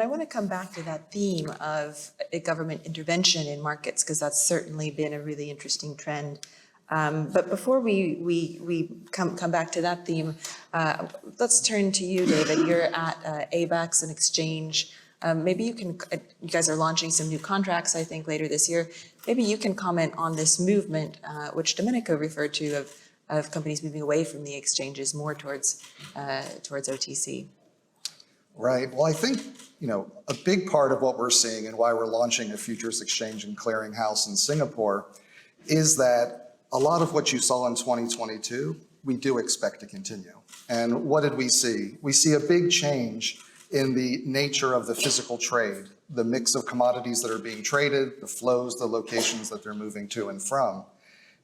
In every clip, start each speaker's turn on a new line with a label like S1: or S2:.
S1: I want to come back to that theme of government intervention in markets, because that's certainly been a really interesting trend. But before we come back to that theme, let's turn to you, David. You're at ABAX, an exchange. Maybe you can, you guys are launching some new contracts, I think, later this year. Maybe you can comment on this movement, which Domenico referred to, of companies moving away from the exchanges more towards OTC.
S2: Right. Well, I think, a big part of what we're seeing and why we're launching a futures exchange and clearinghouse in Singapore is that a lot of what you saw in 2022, we do expect to continue. And what did we see? We see a big change in the nature of the physical trade, the mix of commodities that are being traded, the flows, the locations that they're moving to and from.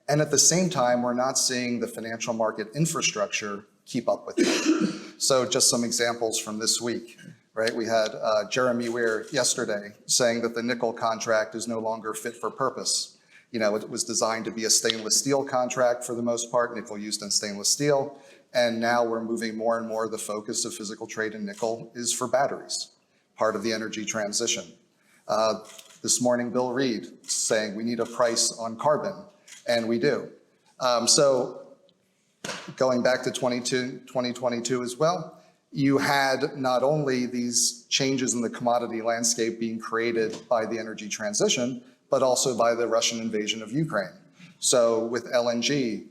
S2: And at the same time, we're not seeing the financial market infrastructure keep up with it. So just some examples from this week, right? We had Jeremy Weir yesterday saying that the nickel contract is no longer fit for purpose. It was designed to be a stainless steel contract for the most part, nickel used in stainless steel. And now we're moving more and more, the focus of physical trade in nickel is for batteries, part of the energy transition. This morning, Bill Reed saying we need a price on carbon, and we do. So going back to 2022 as well, you had not only these changes in the commodity landscape being created by the energy transition, but also by the Russian invasion of Ukraine. So with LNG,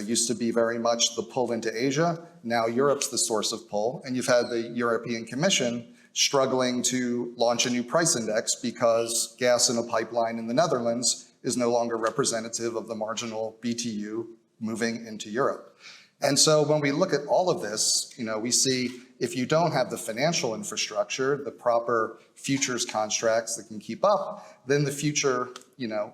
S2: used to be very much the pull into Asia. Now Europe's the source of pull, and you've had the European Commission struggling to launch a new price index because gas in a pipeline in the Netherlands is no longer representative of the marginal BTU moving into Europe. And so when we look at all of this, we see if you don't have the financial infrastructure, the proper futures contracts that can keep up, then the future,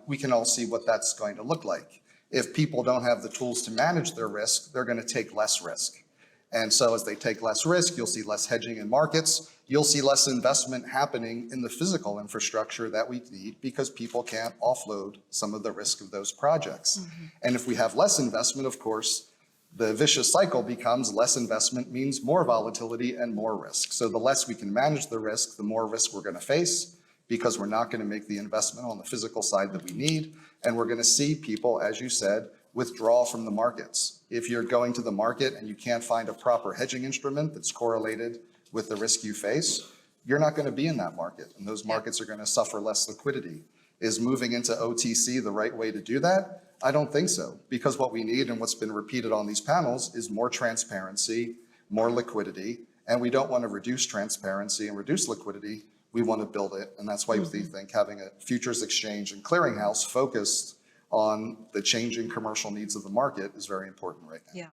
S2: we can all see what that's going to look like. If people don't have the tools to manage their risk, they're going to take less risk. And so as they take less risk, you'll see less hedging in markets. You'll see less investment happening in the physical infrastructure that we need because people can't offload some of the risk of those projects. Mm-hmm. And if we have less investment, of course, the vicious cycle becomes less investment means more volatility and more risk. So the less we can manage the risk, the more risk we're going to face because we're not going to make the investment on the physical side that we need. And we're going to see people, as you said, withdraw from the markets. If you're going to the market and you can't find a proper hedging instrument that's correlated with the risk you face, you're not going to be in that market. And those markets are going to suffer less liquidity. Is moving into OTC the right way to do that? I don't think so, because what we need and what's been repeated on these panels is more transparency, more liquidity, and we don't want to reduce transparency and reduce liquidity. We want to build it, and that's why we think having a futures exchange and clearinghouse focused on the changing commercial needs of the market is very important right now.
S1: Yeah.